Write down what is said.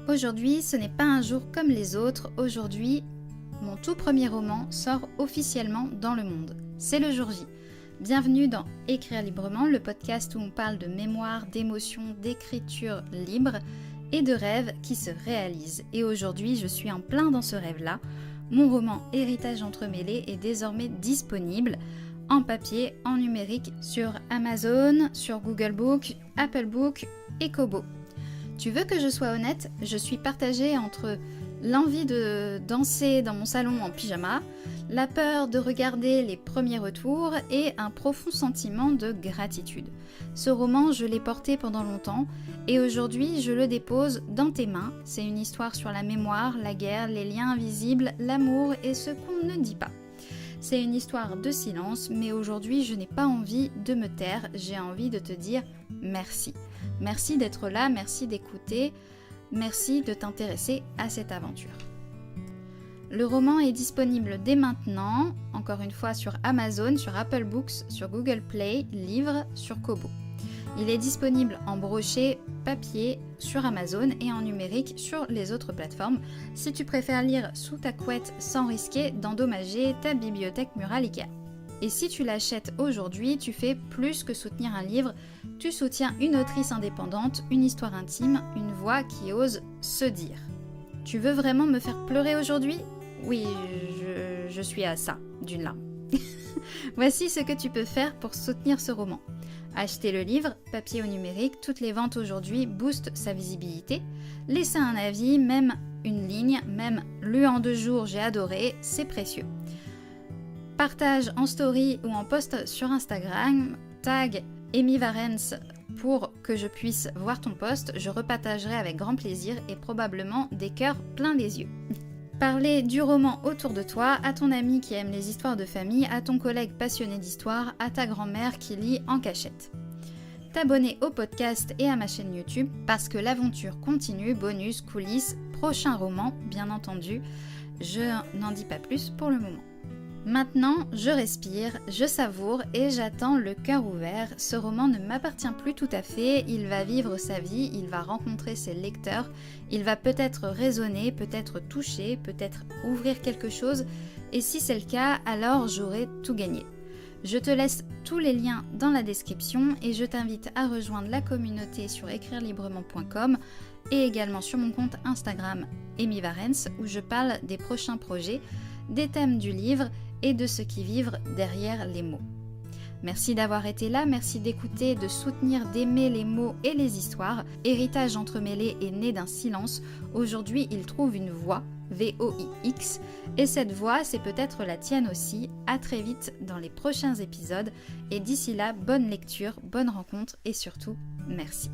Aujourd'hui, ce n'est pas un jour comme les autres. Aujourd'hui, mon tout premier roman sort officiellement dans le monde. C'est le jour J. Bienvenue dans Écrire librement, le podcast où on parle de mémoire, d'émotion, d'écriture libre et de rêves qui se réalisent. Et aujourd'hui, je suis en plein dans ce rêve-là. Mon roman Héritage entremêlé est désormais disponible en papier, en numérique, sur Amazon, sur Google Book, Apple Book et Kobo. Tu veux que je sois honnête, je suis partagée entre l'envie de danser dans mon salon en pyjama, la peur de regarder les premiers retours et un profond sentiment de gratitude. Ce roman, je l'ai porté pendant longtemps et aujourd'hui, je le dépose dans tes mains. C'est une histoire sur la mémoire, la guerre, les liens invisibles, l'amour et ce qu'on ne dit pas. C'est une histoire de silence, mais aujourd'hui, je n'ai pas envie de me taire, j'ai envie de te dire merci. Merci d'être là, merci d'écouter, merci de t'intéresser à cette aventure. Le roman est disponible dès maintenant, encore une fois sur Amazon, sur Apple Books, sur Google Play, Livres, sur Kobo. Il est disponible en broché, papier, sur Amazon et en numérique sur les autres plateformes, si tu préfères lire sous ta couette sans risquer d'endommager ta bibliothèque murale Ikea. Et si tu l'achètes aujourd'hui, tu fais plus que soutenir un livre, tu soutiens une autrice indépendante, une histoire intime, une voix qui ose se dire. Tu veux vraiment me faire pleurer aujourd'hui ? Oui, je suis à ça, d'une larme. Voici ce que tu peux faire pour soutenir ce roman. Acheter le livre, papier ou numérique, toutes les ventes aujourd'hui boostent sa visibilité. Laisser un avis, même une ligne, même lu en 2 jours, j'ai adoré, c'est précieux. Partage en story ou en post sur Instagram, tag Amy Varens pour que je puisse voir ton post, je repartagerai avec grand plaisir et probablement des cœurs pleins les yeux. Parler du roman autour de toi, à ton ami qui aime les histoires de famille, à ton collègue passionné d'histoire, à ta grand-mère qui lit en cachette. T'abonner au podcast et à ma chaîne YouTube parce que l'aventure continue, bonus, coulisses, prochain roman, bien entendu. Je n'en dis pas plus pour le moment. Maintenant, je respire, je savoure et j'attends le cœur ouvert. Ce roman ne m'appartient plus tout à fait, il va vivre sa vie, il va rencontrer ses lecteurs, il va peut-être résonner, peut-être toucher, peut-être ouvrir quelque chose, et si c'est le cas, alors j'aurai tout gagné. Je te laisse tous les liens dans la description et je t'invite à rejoindre la communauté sur écrirelibrement.com et également sur mon compte Instagram Amy Varens où je parle des prochains projets, des thèmes du livre et de ceux qui vivent derrière les mots. Merci d'avoir été là, merci d'écouter, de soutenir, d'aimer les mots et les histoires. Héritage entremêlé est né d'un silence. Aujourd'hui, il trouve une voix, VOIX, et cette voix, c'est peut-être la tienne aussi. À très vite dans les prochains épisodes, et d'ici là, bonne lecture, bonne rencontre, et surtout, merci.